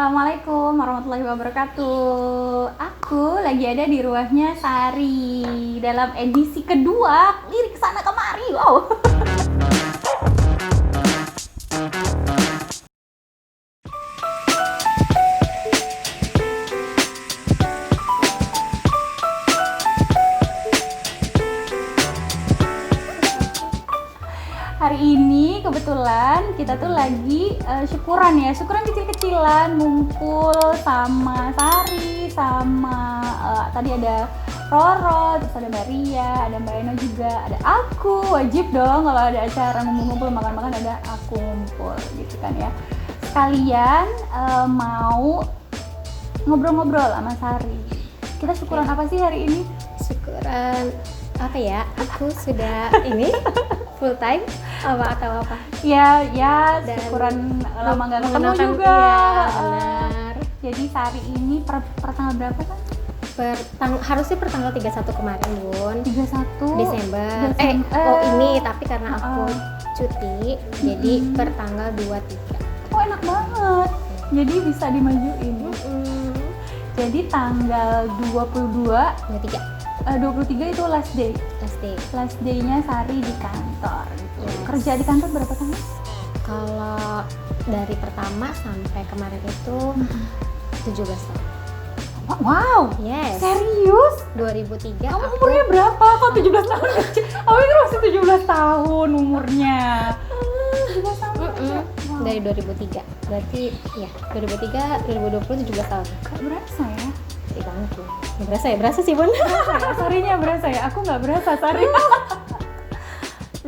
Assalamualaikum warahmatullahi wabarakatuh. Aku lagi ada di rumahnya Sari dalam edisi kedua lirik sana kemari. Wow. Hari ini kebetulan kita tuh lagi syukuran kecil-kecilan, ngumpul sama Sari, sama tadi ada Roro, terus ada Mbak Ria, ada Mbak Eno juga, ada aku. Wajib dong kalau ada acara ngumpul-ngumpul makan-makan ada aku ngumpul gitu kan ya. Sekalian mau ngobrol-ngobrol sama Sari. Kita syukuran apa sih hari ini? Syukuran apa ya? Aku sudah ini full time atau apa? Ya, Dan syukuran lama nggak ketemu mengenalkan- juga. Iya, benar. Jadi Sari ini per tanggal berapa kan? Harusnya per tanggal 31 kemarin, Bun. 31 Desember. Ini tapi karena aku cuti, jadi per tanggal 23. Oh, enak banget. Jadi bisa dimajuin. Jadi tanggal 23 itu last day. Last day-nya Sari di kantor gitu. Yes. Kerja di kantor berapa tahun? Kalau dari pertama sampai kemarin itu 17 tahun. Wow. Yes. Serius? 2003 Kamu aku umurnya berapa? Kok 17 tahun aja? Aku itu masih 17 tahun umurnya. 17 tahun aja. Wow. dari 2003. Berarti ya 2003, 2020 17 tahun. Gak berasa ya? Gede banget tuh. Berasa sih, Bun. Sarinya berasa ya? Aku nggak berasa, Sari.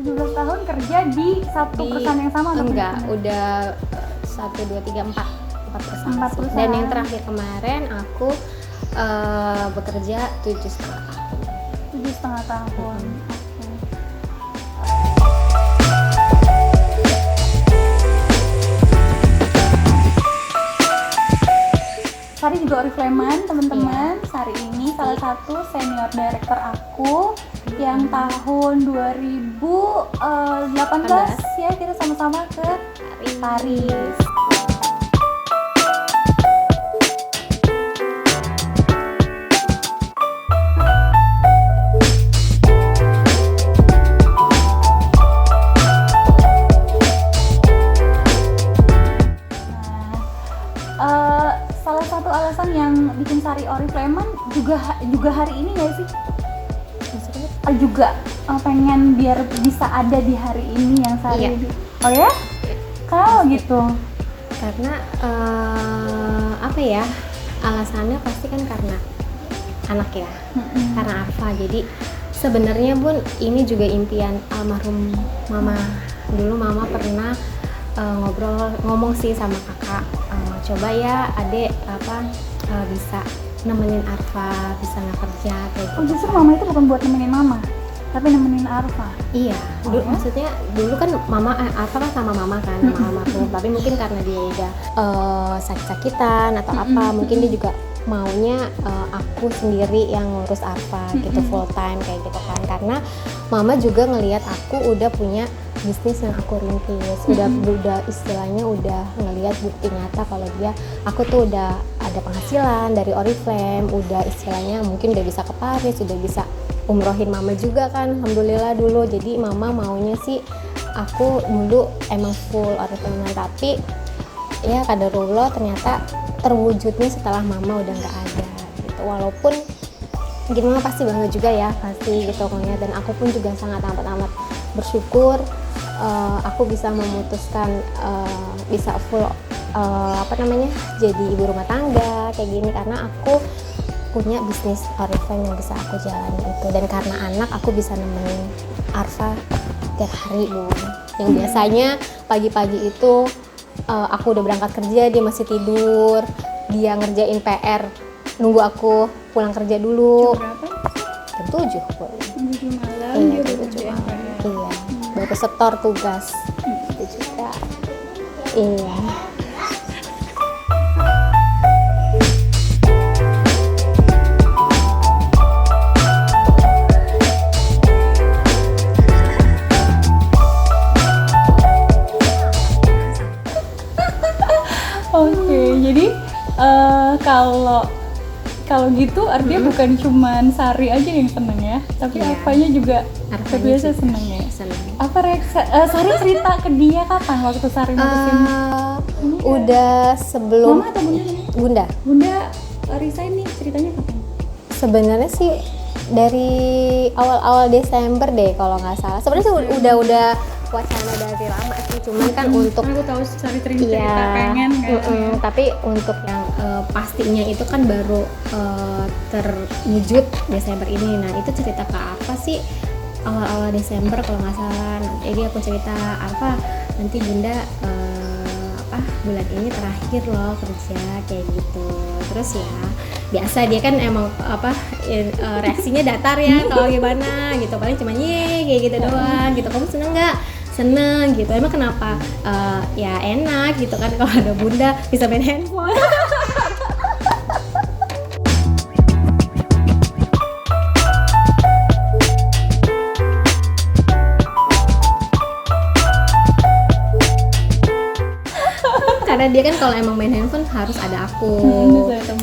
17 tahun kerja di satu perusahaan yang sama? atau Enggak, gimana? udah 1, 2, 3, 4 perusahaan. Empat sih. perusahaan. Dan yang terakhir kemarin aku bekerja 7,5 tahun. 7,5 tahun. Oke. Sari juga Oriflame, teman-teman. Sari ini salah satu senior director aku yang tahun 2018 ya kita sama-sama ke Paris. Salah satu alasan yang bikin Sari Oriflame juga hari ini nggak sih? Maksudnya? Juga pengen biar bisa ada di hari ini yang Sari. Iya. Oh ya? Kalau gitu. Karena apa ya? Alasannya pasti kan karena anak ya. Karena Arfa. Jadi sebenarnya, Bun, ini juga impian almarhum mama. Dulu mama pernah ngomong sih sama kakak, coba ya adek bisa nemenin Arfa, bisa nggak kerja kayak gitu. Oh, justru mama itu bukan buat nemenin mama, tapi nemenin Arfa. Iya, maksudnya dulu kan mama Arfa kan sama mama kan, sama almarhum. Tapi mungkin karena dia udah sakit-sakitan atau apa, mungkin dia juga maunya aku sendiri yang ngurus Arfa gitu full time kayak gitu kan. Karena mama juga ngelihat aku udah punya bisnis yang aku rintis, udah istilahnya udah ngelihat bukti nyata kalau aku tuh udah ada penghasilan dari Oriflame, udah istilahnya mungkin udah bisa ke Paris, udah bisa umrohin mama juga kan, alhamdulillah dulu. Jadi mama maunya sih aku dulu emang full Oriflame, tapi ya qadarullah ternyata terwujudnya setelah mama udah nggak ada gitu. Walaupun gimana pasti bangga juga ya, pasti gitu ngeliat, dan aku pun juga sangat amat bersyukur aku bisa memutuskan bisa full jadi ibu rumah tangga kayak gini, karena aku punya bisnis Oriflame yang bisa aku jalani itu. Dan karena anak, aku bisa nemenin Arfa tiap hari, Bun. Yang biasanya pagi-pagi itu aku udah berangkat kerja, dia masih tidur, dia ngerjain PR, nunggu aku pulang kerja dulu. Jam berapa? Jam 7 Bun. 7 malam. Iya, dia jam baru 7 kerjain malam. PR. Iya, baru setor tugas. Itu juga. Iya. Oke, jadi Jadi kalau gitu artinya bukan cuman Sari aja yang seneng ya, tapi Iya. Arfanya juga Arfanya biasa juga seneng ya. seneng. Apa Sari cerita ke dia kapan waktu Sari mutusin? Udah sebelum Mama atau bunda? Bunda. Bunda resign nih ceritanya kapan? Sebenarnya sih dari awal-awal Desember deh kalau nggak salah. Sebenarnya sih udah wacana dari lama sih, cuman kan untuk Aku tahu Sari cerita iya, pengen kan. tapi untuk yang pastinya itu kan baru terwujud Desember ini. Nah itu cerita ke apa sih awal-awal Desember kalau nggak salah. Jadi aku cerita apa nanti Bunda bulan ini terakhir loh kerja kayak gitu. Terus ya biasa dia kan emang reaksinya datar ya kalau gimana gitu, paling cuma ye kayak gitu doang gitu. Kamu seneng nggak? Seneng gitu. Emang kenapa? Ya enak gitu kan kalau ada Bunda bisa main handphone. Karena dia kan kalau emang main handphone harus ada aku,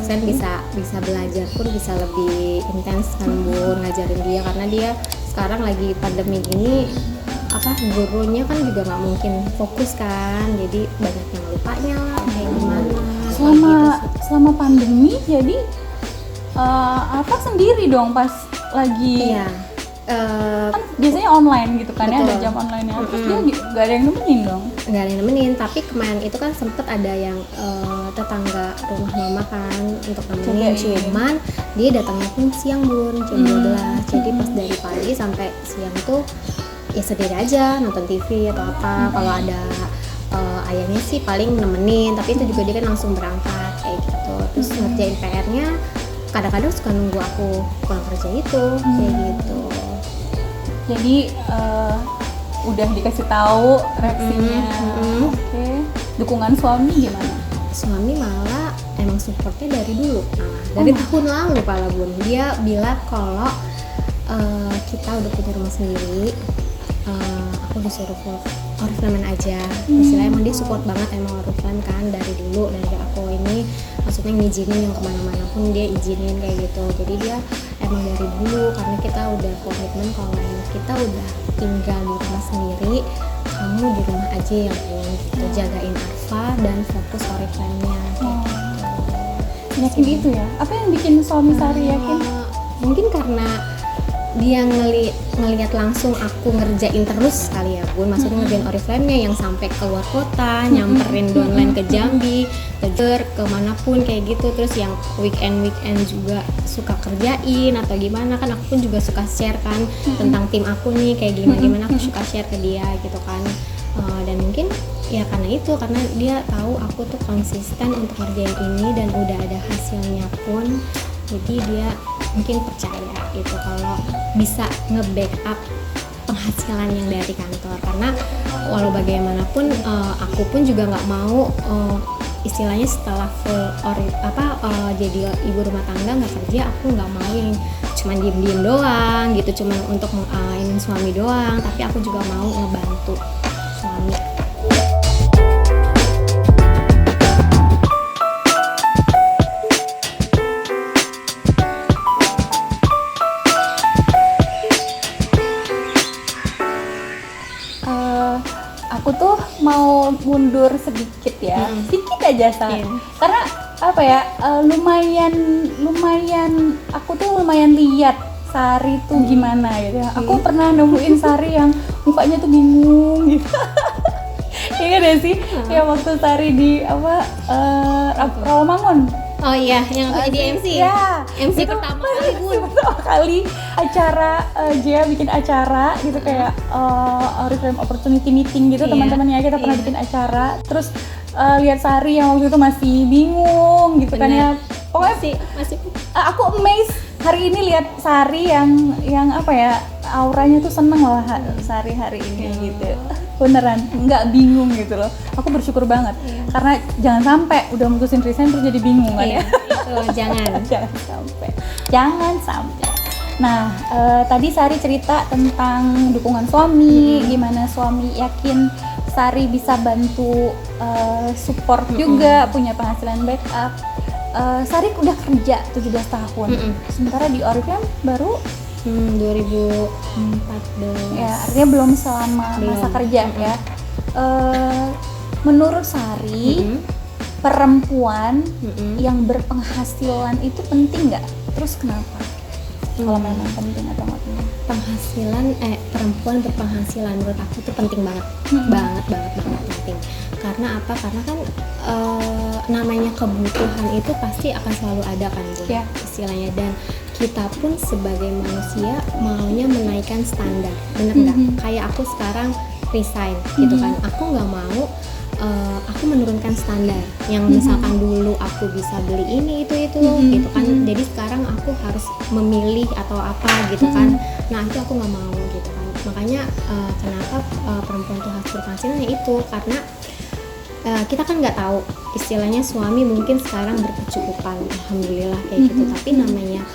kan bisa belajar pun bisa lebih intens kan Bun, ngajarin dia, karena dia sekarang lagi pandemi ini gurunya kan juga nggak mungkin fokus kan, jadi banyak yang lupanya lah kayak gimana. Selama pandemi jadi sendiri dong pas lagi. Iya. Kan biasanya online gitu kan ya, ada Betul. jam online-nya. Terus dia gak ada yang nemenin dong. Nggak ada yang nemenin, tapi kemarin itu kan sempet ada yang tetangga rumah mama kan untuk nemenin, cuman dia datangnya pun siang Bun, jam 12. Jadi pas dari pagi sampai siang tuh ya sendiri aja nonton TV atau apa. Kalau ada ayahnya sih paling nemenin, tapi itu juga dia kan langsung berangkat kayak gitu. Terus ngerjain PR-nya kadang-kadang suka nunggu aku pulang kerja itu kayak gitu. Jadi udah dikasih tahu reaksinya. Oke. Dukungan suami gimana? Suami malah emang supportnya dari dulu, dari tahun lalu Pak Bun. Dia bilang kalau kita udah punya rumah sendiri, aku disuruh Oriflame aja. Istilahnya emang dia support banget emang Oriflame kan dari dulu, dari aku ini maksudnya ngizinin yang kemana-mana pun dia izinin kayak gitu. Jadi dia emang dari dulu, karena kita udah komitmen kalau kita udah tinggal di rumah sendiri, kamu di rumah aja ya Bun, gitu. Jagain Arfa dan fokus Oriflame-nya kayak gitu. Yakin gitu ya? Apa yang bikin suami Sari yakin? Mungkin karena dia ngelihat langsung aku ngerjain terus kali ya Bun, maksudnya ngerjain Oriflame-nya yang sampai keluar kota, nyamperin downline ke Jambi, kejar kemanapun kayak gitu. Terus yang weekend juga suka kerjain atau gimana kan, aku pun juga suka share kan tentang tim aku nih kayak gimana aku suka share ke dia gitu kan. Dan mungkin ya karena dia tahu aku tuh konsisten untuk ngerjain ini dan udah ada hasilnya pun, jadi dia mungkin percaya gitu kalau bisa nge-backup penghasilan yang dari kantor. Karena walau bagaimanapun aku pun juga nggak mau istilahnya setelah full jadi ibu rumah tangga nggak kerja, aku nggak mau yang cuman diem doang gitu, cuman untuk ingin suami doang, tapi aku juga mau ngebantu suami. Aku tuh mau mundur sedikit ya, sedikit aja Sar. Karena apa ya, lumayan aku tuh lumayan lihat Sari tuh gimana gitu ya. Aku pernah nemuin Sari yang mukanya tuh bingung gitu. Iya kan ya sih, ya waktu Sari di Rawamangun. Oh iya, yang aku jadi MC ya. MC pertama kali Bun. Pertama kali acara Jia bikin acara gitu kayak Oriflame Opportunity Meeting gitu, teman-temannya kita pernah bikin acara. Terus lihat Sari yang waktu itu masih bingung gitu. Bener. Kan ya. Pokoknya masih aku amazed hari ini lihat Sari yang apa ya, auranya tuh seneng loh Sari hari ini gitu. Beneran nggak bingung gitu loh. Aku bersyukur banget karena jangan sampai udah mutusin resign terus jadi bingung kan ya. Itu jangan sampai. Nah tadi Sari cerita tentang dukungan suami, gimana suami yakin Sari bisa bantu support juga, punya penghasilan backup. Sari udah kerja 17 tahun, sementara di Oriflame baru 2014. ya, artinya belum selama masa kerja ya. Menurut Sari, perempuan yang berpenghasilan itu penting nggak? Terus kenapa? Kalau memang penting atau nggak penting? Perempuan berpenghasilan menurut aku tuh penting banget, banget penting. Karena apa? Karena kan namanya kebutuhan itu pasti akan selalu ada kan, Bu, istilahnya. Dan kita pun sebagai manusia maunya menaikkan standar, bener nggak? Kayak aku sekarang resign gitu kan, aku nggak mau aku menurunkan standar yang misalkan dulu aku bisa beli ini itu gitu kan, jadi sekarang aku harus memilih atau apa gitu kan. Nah itu aku nggak mau gitu kan. Makanya kenapa perempuan tuh harus berpenghasilan, ya itu karena kita kan nggak tahu istilahnya suami mungkin sekarang berkecukupan, alhamdulillah kayak gitu, tapi namanya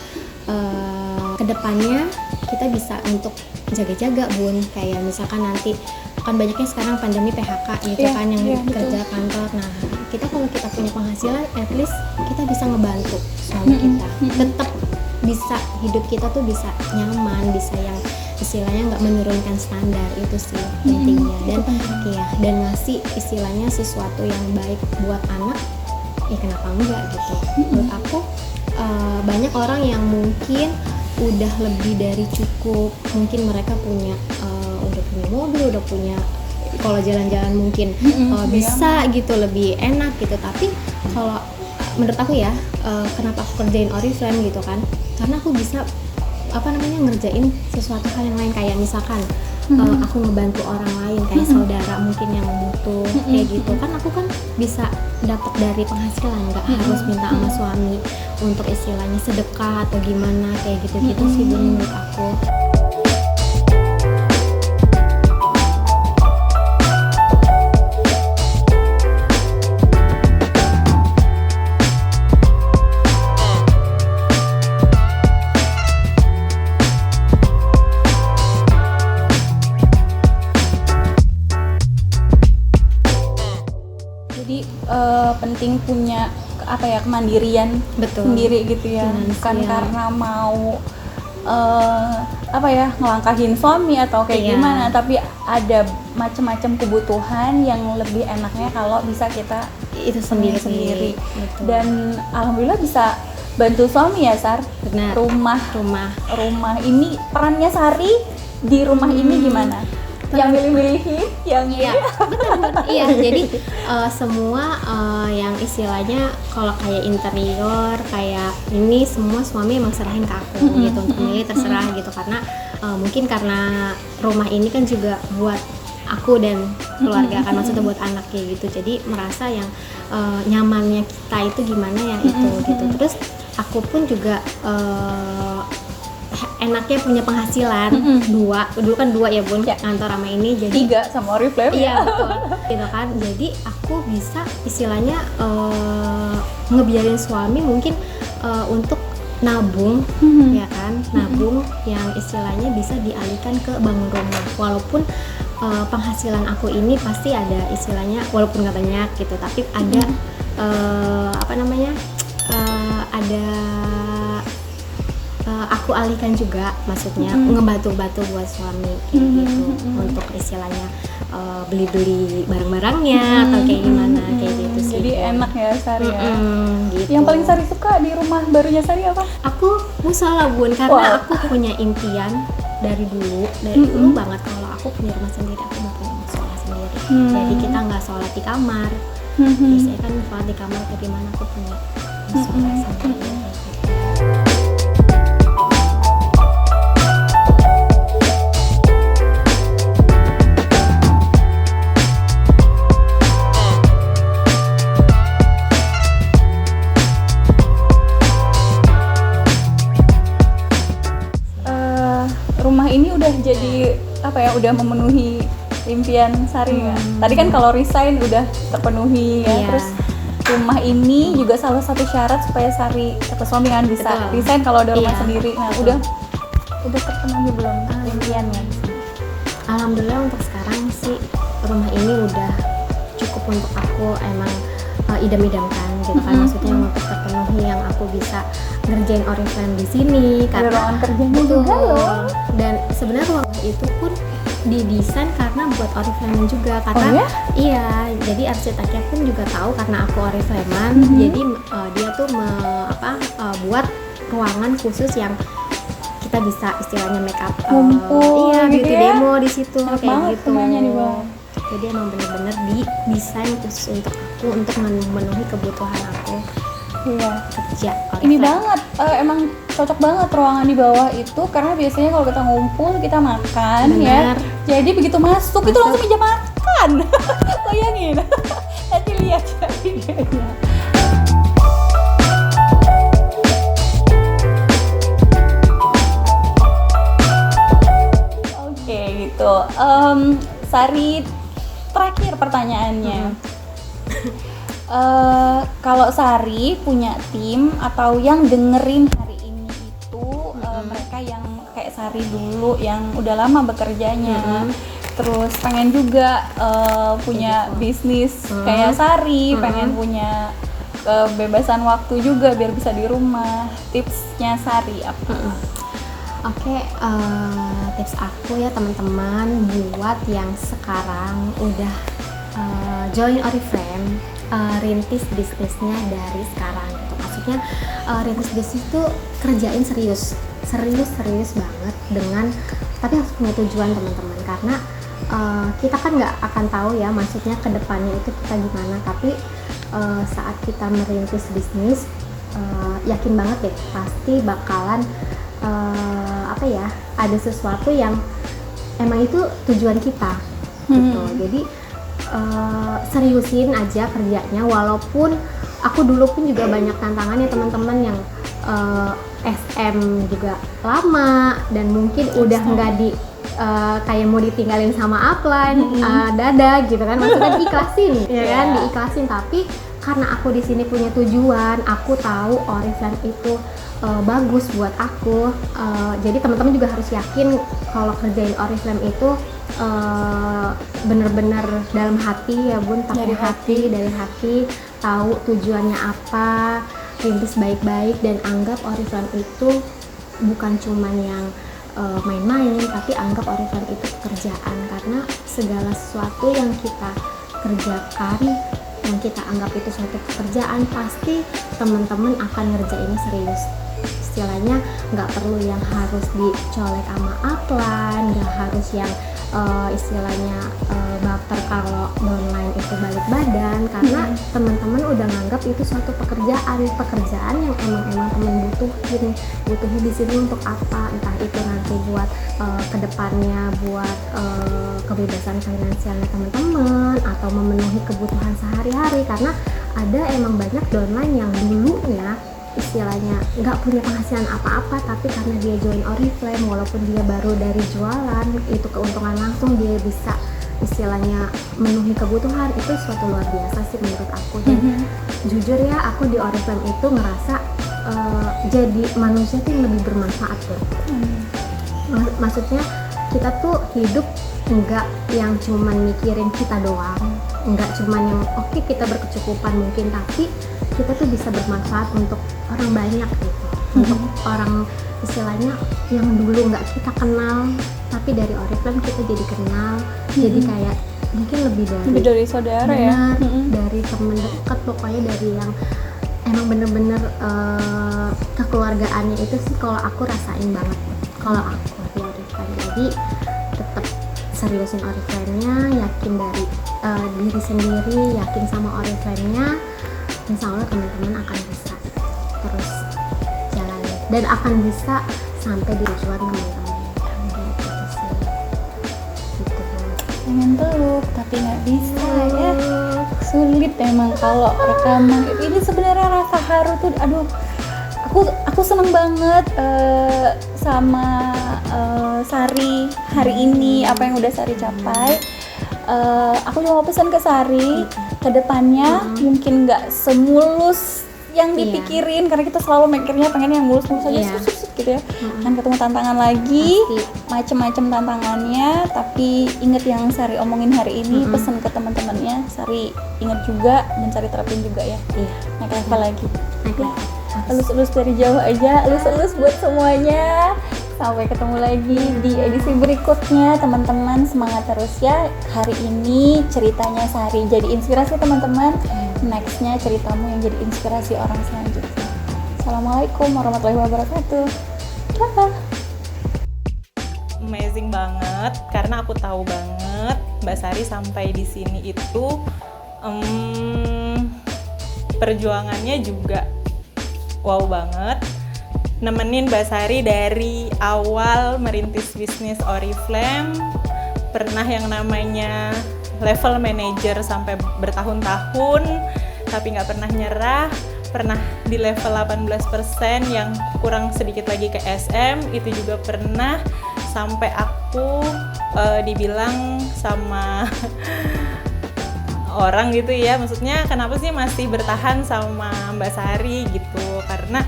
kedepannya kita bisa untuk jaga-jaga, Bun. Kayak misalkan nanti kan banyaknya sekarang pandemi PHK gitu kan, yang kerja kantor. Nah kita kalau kita punya penghasilan, at least kita bisa ngebantu suami kita, tetap bisa hidup kita tuh bisa nyaman, bisa yang istilahnya nggak menurunkan standar. Itu sih pentingnya. Dan ngasih istilahnya sesuatu yang baik buat anak, ya kenapa enggak gitu. Menurut aku banyak orang yang mungkin udah lebih dari cukup, mungkin mereka punya udah punya mobil, udah punya, kalau jalan-jalan mungkin bisa gitu lebih enak gitu. Tapi kalau menurut aku ya, kenapa aku kerjain Oriflame gitu kan, karena aku bisa ngerjain sesuatu hal yang lain, kayak misalkan aku ngebantu orang lain, kayak saudara mungkin yang butuh kayak gitu kan, aku kan bisa dapat dari penghasilan, nggak harus minta sama suami untuk istilahnya sedekah atau gimana kayak gitu-gitu sih menurut aku. Penting punya kemandirian sendiri gitu ya, bukan karena mau ngelangkahin suami atau kayak gimana, tapi ada macam-macam kebutuhan yang lebih enaknya kalau bisa kita itu sendiri. Dan alhamdulillah bisa bantu suami ya, Sar. Benar. Rumah ini, perannya Sari di rumah ini gimana? Yang milih-milihin, yang benar. Iya, jadi semua yang istilahnya kalau kayak interior kayak ini semua suami emang serahin ke aku gitu, untuk milih terserah gitu, karena mungkin karena rumah ini kan juga buat aku dan keluarga kan, maksudnya buat anak kayak gitu, jadi merasa yang nyamannya kita itu gimana ya itu gitu. Terus aku pun juga enaknya punya penghasilan dulu kan dua ya, Bun, kantor sama ini, jadi 3 sama Oriflame. Iya betul gitu kan, jadi aku bisa istilahnya ngebiarin suami mungkin untuk nabung, ya kan, nabung yang istilahnya bisa dialihkan ke bangun rumah. Walaupun penghasilan aku ini pasti ada istilahnya, walaupun nggak banyak gitu, tapi ada ada aku alihkan juga, maksudnya ngebantu-bantu buat suami kayak gitu, untuk istilahnya beli-beli barang-barangnya atau kayak gimana kayak gitu sih. Jadi enak ya, Sari ya. Gitu. Yang paling Sari suka di rumah barunya Sari apa? Aku musola, Bun, karena aku punya impian dari dulu banget, kalau aku punya rumah sendiri, aku mau punya musola sendiri. Jadi kita nggak sholat di kamar, biasanya kan sholat di kamar atau gimana, aku punya musola sendiri. Rumah ini udah jadi udah memenuhi impian Sari ya. Tadi kan kalau resign udah terpenuhi ya. Terus rumah ini juga salah satu syarat supaya Sari atau suami kan bisa resign kalau ada rumah sendiri. Nah, udah terpenuhi belum impiannya? Alhamdulillah untuk sekarang sih rumah ini udah cukup untuk aku emang idam-idamkan gitu kan, maksudnya untuk terpenuhi yang aku bisa ngerjain Oriflame di sini Ada karena ruangan kerjanya betul. juga loh. Dan sebenarnya ruangan itu pun didesain karena buat Oriflame juga karena Oh ya? iya, jadi arsiteknya pun juga tahu karena aku Oriflamean, jadi dia tuh buat ruangan khusus yang kita bisa istilahnya make up Ngumpul iya gitu beauty ya? demo di situ Enak kayak banget gitu. rumahnya di bawah. Jadi emang bener-bener didesain khusus untuk aku untuk memenuhi kebutuhan aku Iya. kerja Ini Oriflame. banget, emang cocok banget ruangan di bawah itu karena biasanya kalau kita ngumpul kita makan Benar. ya. Jadi begitu masuk itu langsung meja makan. Bayangin. Nanti lihat ya videonya. Oke gitu. Sari, terakhir pertanyaannya. Kalau Sari punya tim atau yang dengerin hari ini itu mereka yang kayak Sari dulu yang udah lama bekerjanya, terus pengen juga punya bisnis kayak Sari, pengen punya kebebasan waktu juga biar bisa di rumah. Tipsnya Sari apa? Oke, tips aku ya teman-teman buat yang sekarang udah join Oriflame, rintis bisnisnya dari sekarang gitu. Maksudnya rintis bisnis itu kerjain serius banget dengan, tapi harus punya tujuan teman-teman, karena kita kan nggak akan tahu ya maksudnya kedepannya itu kita gimana, tapi saat kita merintis bisnis yakin banget deh pasti bakalan ada sesuatu yang emang itu tujuan kita gitu. Jadi seriusin aja kerjanya, walaupun aku dulu pun juga banyak tantangan ya teman-teman yang SM juga lama dan mungkin udah nggak di kayak mau ditinggalin sama upline, dadah gitu kan, maksudnya diikhlasin ya kan, diikhlasin, tapi karena aku di sini punya tujuan, aku tahu Oriflame itu bagus buat aku, jadi teman-teman juga harus yakin kalau kerjain Oriflame itu bener-bener dalam hati ya bun, pakai dari hati, tahu tujuannya apa, rintis baik-baik dan anggap Oriflame itu bukan cuman yang main-main, tapi anggap Oriflame itu pekerjaan, karena segala sesuatu yang kita kerjakan, yang kita anggap itu suatu pekerjaan, pasti teman-teman akan ngerjainnya serius. Istilahnya nggak perlu yang harus dicolek sama upline, nggak harus yang istilahnya baper kalau downline itu balik badan, karena teman-teman udah nganggap itu suatu pekerjaan yang emang teman butuhin di sini untuk apa, entah itu nanti buat kedepannya buat kebebasan finansialnya teman-teman atau memenuhi kebutuhan sehari-hari, karena ada emang banyak downline yang dulunya istilahnya nggak punya penghasilan apa-apa, tapi karena dia join Oriflame, walaupun dia baru dari jualan, itu keuntungan langsung dia bisa istilahnya memenuhi kebutuhan, itu suatu luar biasa sih menurut aku. Dan jujur ya, aku di Oriflame itu ngerasa jadi manusia tuh yang lebih bermanfaat tuh. Maksudnya kita tuh hidup nggak yang cuman mikirin kita doang, nggak cuman yang oke, kita berkecukupan mungkin, tapi kita tuh bisa bermanfaat untuk orang banyak gitu, untuk orang istilahnya yang dulu nggak kita kenal, tapi dari Oriflame kita jadi kenal, jadi kayak mungkin lebih dari saudara ya, dari temen dekat, pokoknya dari yang emang bener-bener kekeluargaannya itu sih kalau aku rasain banget kalau aku di Oriflame. Jadi tetap seriusin Oriflame-nya, yakin dari diri sendiri, yakin sama Oriflame-nya, insya Allah teman-teman akan bisa terus jalan dan akan bisa sampai di tujuan teman-teman. Gitu sih. Gitu. Pengen peluk tapi nggak bisa ya, sulit emang kalau rekaman ini. Sebenarnya rasa haru tuh, aduh, aku seneng banget sama Sari hari ini, apa yang udah Sari capai. Aku cuma mau pesan ke Sari, kedepannya mungkin nggak semulus yang dipikirin, karena kita selalu mikirnya pengen yang mulus-mulus aja, susut gitu ya. Kan ketemu tantangan lagi, macem-macem tantangannya, tapi inget yang Sari omongin hari ini, pesan ke teman-temannya, Sari inget juga dan Sari terapin juga ya. Naik level lagi. Elus-elus dari jauh aja, elus-elus buat semuanya. Sampai ketemu lagi di edisi berikutnya, teman-teman. Semangat terus ya. Hari ini ceritanya Sari jadi inspirasi teman-teman. Nextnya ceritamu yang jadi inspirasi orang selanjutnya. Assalamualaikum warahmatullahi wabarakatuh. Dadah. Amazing banget, karena aku tahu banget Mbak Sari sampai di sini itu perjuangannya juga wow banget. Nemenin Mbak Sari dari awal merintis bisnis Oriflame, pernah yang namanya level manager sampai bertahun-tahun, tapi nggak pernah nyerah. Pernah di level 18% yang kurang sedikit lagi ke SM, itu juga pernah, sampai aku dibilang sama orang gitu ya, maksudnya kenapa sih masih bertahan sama Mbak Sari gitu, karena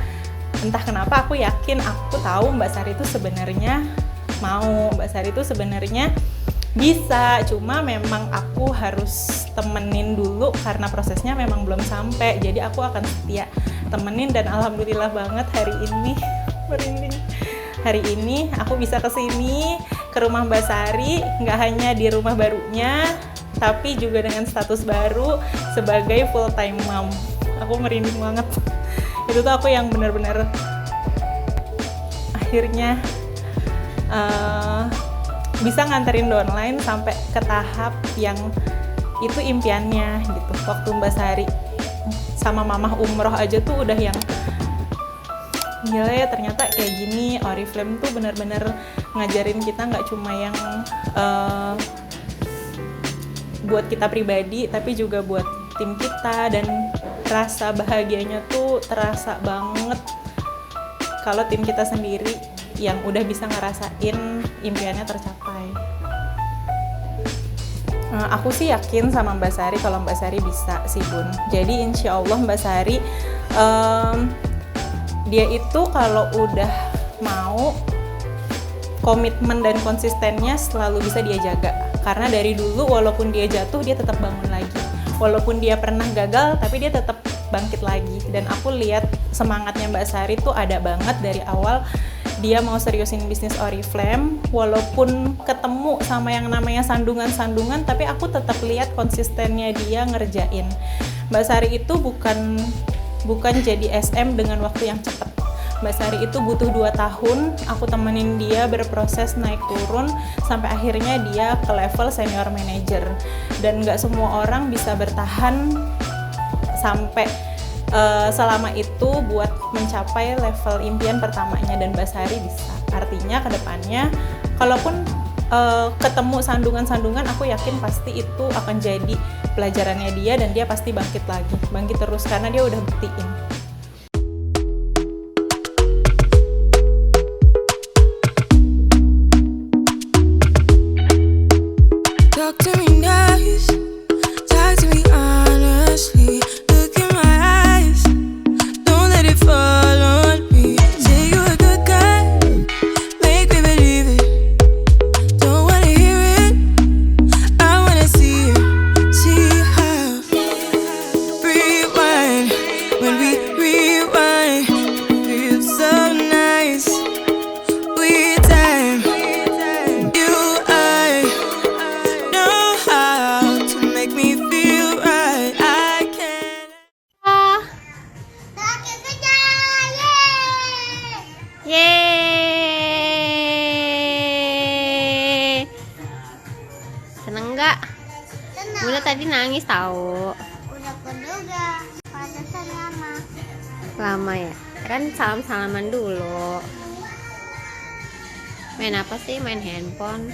entah kenapa aku yakin, aku tahu Mbak Sari itu sebenarnya mau, Mbak Sari itu sebenarnya bisa, cuma memang aku harus temenin dulu karena prosesnya memang belum sampai. Jadi aku akan setia temenin, dan alhamdulillah banget hari ini merinding. Hari ini aku bisa kesini ke rumah Mbak Sari, nggak hanya di rumah barunya, tapi juga dengan status baru sebagai full time mom. Aku merinding banget. Itu tuh aku yang benar-benar akhirnya bisa nganterin downline sampai ke tahap yang itu impiannya gitu. Waktu Mbak Sari sama mamah umroh aja tuh udah yang gila ya, ternyata kayak gini. Oriflame tuh benar-benar ngajarin kita nggak cuma yang buat kita pribadi, tapi juga buat tim kita, dan rasa bahagianya tuh terasa banget kalau tim kita sendiri yang udah bisa ngerasain impiannya tercapai. Aku sih yakin sama Mbak Sari kalau Mbak Sari bisa sih Bun. Jadi insya Allah Mbak Sari dia itu kalau udah mau, komitmen dan konsistennya selalu bisa dia jaga. Karena dari dulu walaupun dia jatuh, dia tetap bangun lagi. Walaupun dia pernah gagal, tapi dia tetap bangkit lagi. Dan aku lihat semangatnya Mbak Sari tuh ada banget dari awal dia mau seriusin bisnis Oriflame. Walaupun ketemu sama yang namanya sandungan-sandungan, tapi aku tetap lihat konsistennya dia ngerjain. Mbak Sari itu bukan jadi SM dengan waktu yang cepat. Mbak Sari itu butuh 2 tahun, aku temenin dia berproses naik turun sampai akhirnya dia ke level senior manager. Dan nggak semua orang bisa bertahan sampai selama itu buat mencapai level impian pertamanya, dan Mbak Sari bisa. Artinya ke depannya kalaupun ketemu sandungan-sandungan, aku yakin pasti itu akan jadi pelajarannya dia, dan dia pasti bangkit terus karena dia udah buktiin. Talk to me nice, talk to me honestly. Look in my eyes, don't let it fall on me. Say you're a good guy, make me believe it. Don't wanna hear it, I wanna see it. See how rewind, when we rewind, feels so nice. We time, you I know how to make me feel right. I can't. Yeay. Seneng nggak? Bunda tadi nangis tahu. Udah keduga, pantesan lama. Lama ya? Kan salam-salaman dulu. Main apa sih? Main handphone.